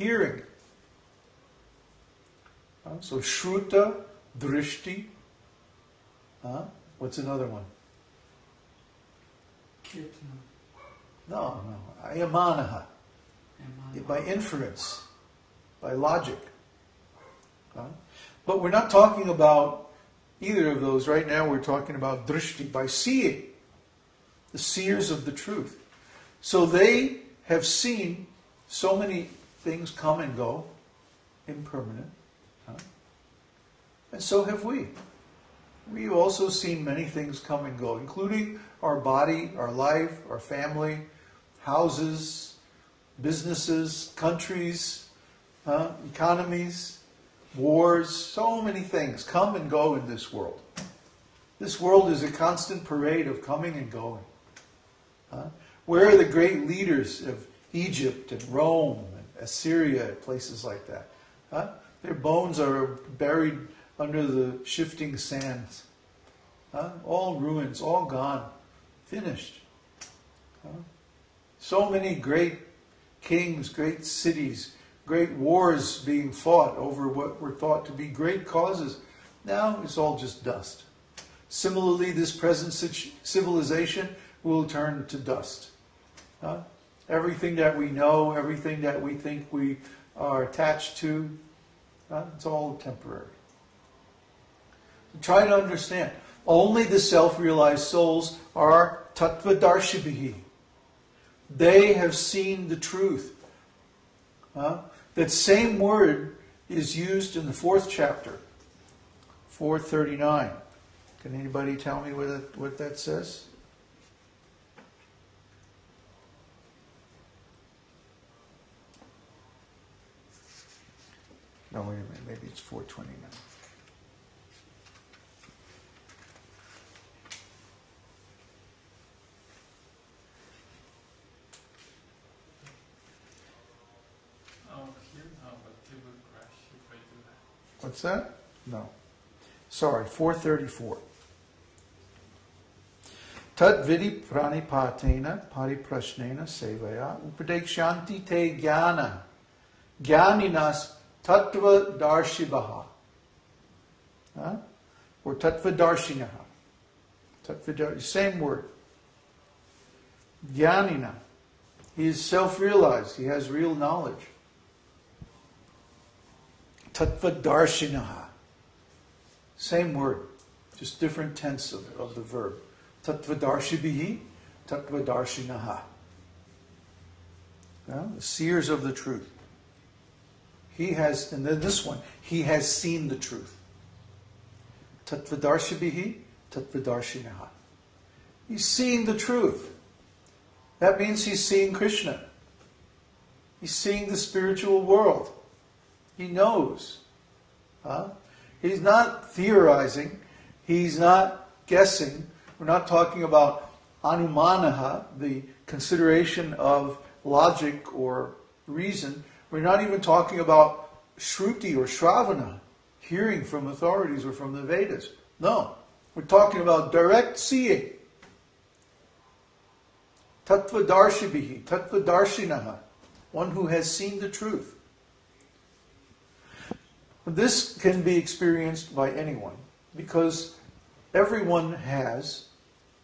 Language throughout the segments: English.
hearing. So Shruta, Drishti. What's another one? No. Ayamanaha. By inference, by logic. But we're not talking about either of those. Right now we're talking about drishti, by seeing. The seers of the truth. So they have seen so many things come and go, impermanent. And so have we. We've also seen many things come and go, including our body, our life, our family, houses, businesses, countries, economies, wars, so many things come and go in this world. This world is a constant parade of coming and going. Where are the great leaders of Egypt and Rome and Assyria and places like that? Their bones are buried under the shifting sands. All ruins, all gone, finished. So many great kings, great cities, great wars being fought over what were thought to be great causes. Now it's all just dust. Similarly, this present civilization will turn to dust. Everything that we know, everything that we think we are attached to, it's all temporary. Try to understand. Only the self-realized souls are tattvadarshibihi. They have seen the truth. That same word is used in the 4th chapter, 439. Can anybody tell me what that says? No, wait a minute. Maybe it's 429. What's that? No. Sorry, 434. Tad vidi pranipatena pariprashnena sevaya upadekshanti te jnana jnaninas tattva darshibaha. Or tattva darshinaha. Same word. Jnanina. He is self-realized. He has real knowledge. Tattvadarsinaha. Same word, just different tense of the verb. Tattvadarshibihi, tattvadarsinaha. The seers of the truth. He has, and then this one, he has seen the truth. Tattvadarshibihi, tattvadarsinaha. He's seeing the truth. That means he's seeing Kṛṣṇa. He's seeing the spiritual world. He knows. He's not theorizing. He's not guessing. We're not talking about anumanaha, the consideration of logic or reason. We're not even talking about shruti or shravana, hearing from authorities or from the Vedas. No. We're talking about direct seeing. Tattvadarshibihi, tattvadarsinaha, one who has seen the truth. This can be experienced by anyone because everyone has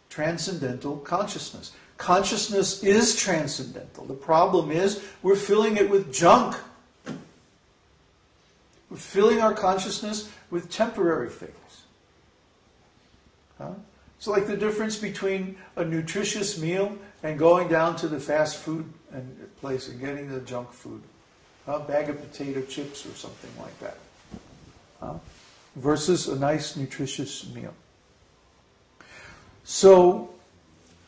transcendental consciousness. Consciousness is transcendental. The problem is we're filling it with junk. We're filling our consciousness with temporary things. It's like the difference between a nutritious meal and going down to the fast food place and getting the junk food. A bag of potato chips or something like that. Versus a nice nutritious meal. So,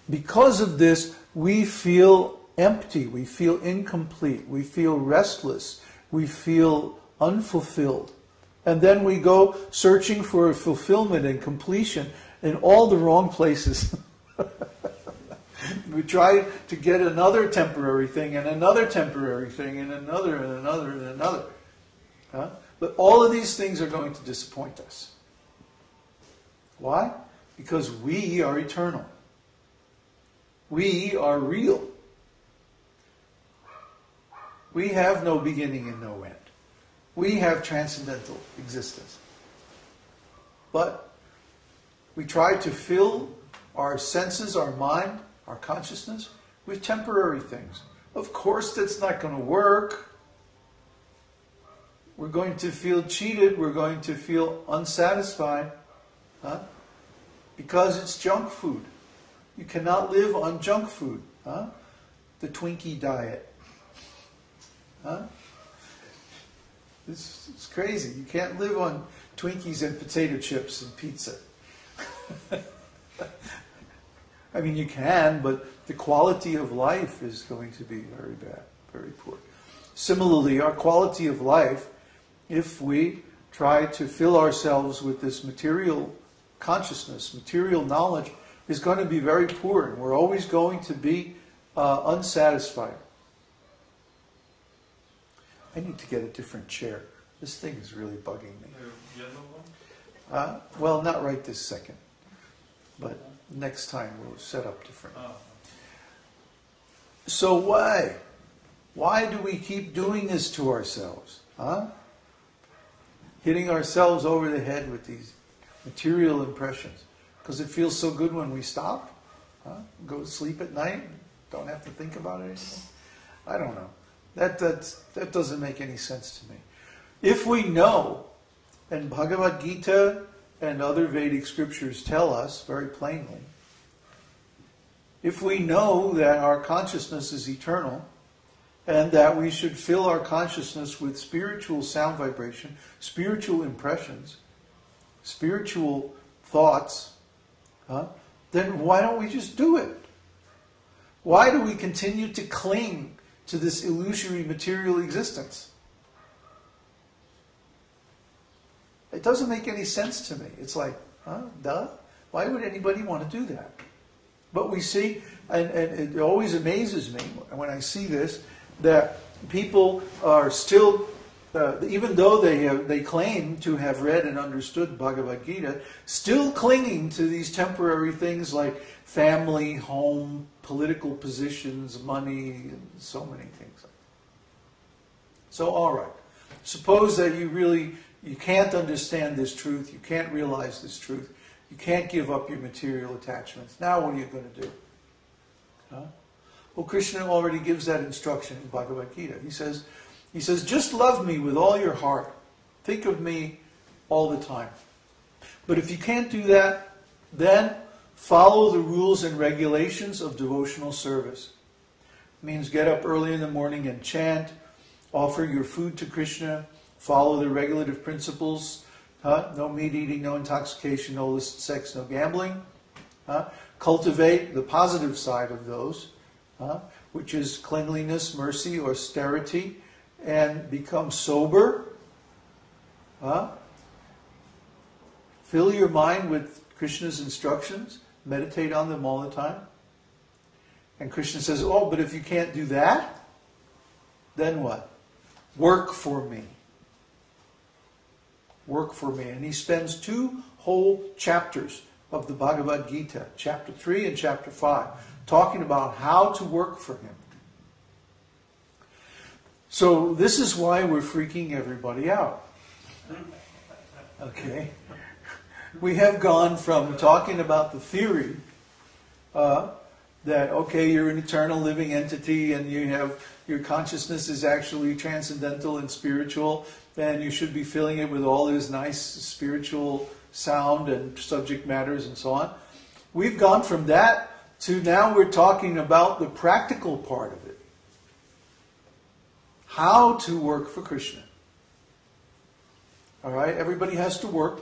because of this, we feel empty, we feel incomplete, we feel restless, we feel unfulfilled. And then we go searching for fulfillment and completion in all the wrong places. We try to get another temporary thing and another temporary thing and another and another and another. But all of these things are going to disappoint us. Why? Because we are eternal. We are real. We have no beginning and no end. We have transcendental existence. But we try to fill our senses, our mind, our consciousness with temporary things. Of course that's not going to work. We're going to feel cheated. We're going to feel unsatisfied. Huh? Because it's junk food. You cannot live on junk food. Huh? The Twinkie diet. Huh? It's crazy. You can't live on Twinkies and potato chips and pizza. I mean, you can, but the quality of life is going to be very bad, very poor. Similarly, our quality of life, if we try to fill ourselves with this material consciousness, material knowledge, is going to be very poor, and we're always going to be unsatisfied. I need to get a different chair. This thing is really bugging me. Well, not right this second, but next time we'll set up different. So why? Why do we keep doing this to ourselves? Huh? Hitting ourselves over the head with these material impressions. Because it feels so good when we stop. Huh? Go to sleep at night. Don't have to think about it anymore. I don't know. That doesn't make any sense to me. If we know, and Bhagavad-gītā and other Vedic scriptures tell us very plainly, if we know that our consciousness is eternal, and that we should fill our consciousness with spiritual sound vibration, spiritual impressions, spiritual thoughts, then why don't we just do it? Why do we continue to cling to this illusory material existence? It doesn't make any sense to me. It's like, duh? Why would anybody want to do that? But we see, and it always amazes me when I see this, that people are still, even though they claim to have read and understood Bhagavad-gītā, still clinging to these temporary things like family, home, political positions, money, and so many things. So, all right. Suppose that you can't understand this truth, you can't realize this truth, you can't give up your material attachments. Now what are you going to do? Huh? Well, Kṛṣṇa already gives that instruction in Bhagavad-gītā. He says, just love me with all your heart. Think of me all the time. But if you can't do that, then follow the rules and regulations of devotional service. It means get up early in the morning and chant, offer your food to Kṛṣṇa, follow the regulative principles, no meat eating, no intoxication, no illicit sex, no gambling. Cultivate the positive side of those, which is cleanliness, mercy, austerity, and become sober. Fill your mind with Krishna's instructions, meditate on them all the time. And Kṛṣṇa says, oh, but if you can't do that, then what? Work for me. Work for me. And he spends 2 whole chapters of the Bhagavad-gītā, chapter 3 and chapter 5, talking about how to work for him. So this is why we're freaking everybody out. Okay? We have gone from talking about the theory that, okay, you're an eternal living entity and your consciousness is actually transcendental and spiritual, and you should be filling it with all this nice spiritual sound and subject matters and so on. We've gone from that to now we're talking about the practical part of it. How to work for Kṛṣṇa. All right, everybody has to work.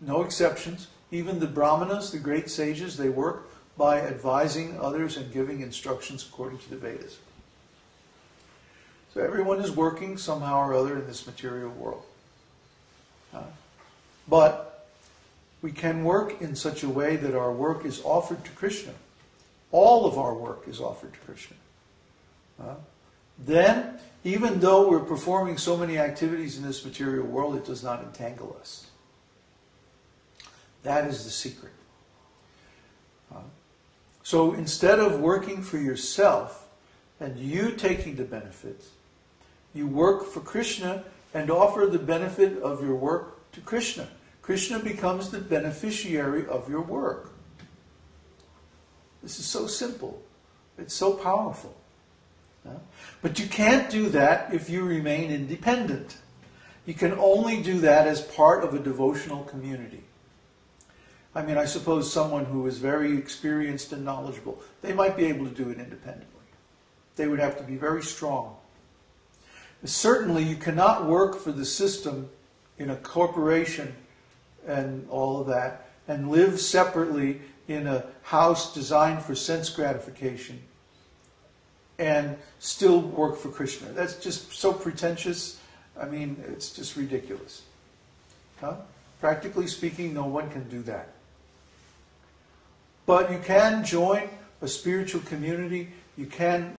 No exceptions. Even the Brahmanas, the great sages, they work by advising others and giving instructions according to the Vedas. So everyone is working somehow or other in this material world. But we can work in such a way that our work is offered to Kṛṣṇa. All of our work is offered to Kṛṣṇa. Then, even though we're performing so many activities in this material world, it does not entangle us. That is the secret. So instead of working for yourself, and you taking the benefits. You work for Kṛṣṇa and offer the benefit of your work to Kṛṣṇa. Kṛṣṇa becomes the beneficiary of your work. This is so simple. It's so powerful. But you can't do that if you remain independent. You can only do that as part of a devotional community. I mean, I suppose someone who is very experienced and knowledgeable, they might be able to do it independently. They would have to be very strong. Certainly, you cannot work for the system in a corporation and all of that, and live separately in a house designed for sense gratification and still work for Kṛṣṇa. That's just so pretentious. I mean, it's just ridiculous. Practically speaking, no one can do that. But you can join a spiritual community. You can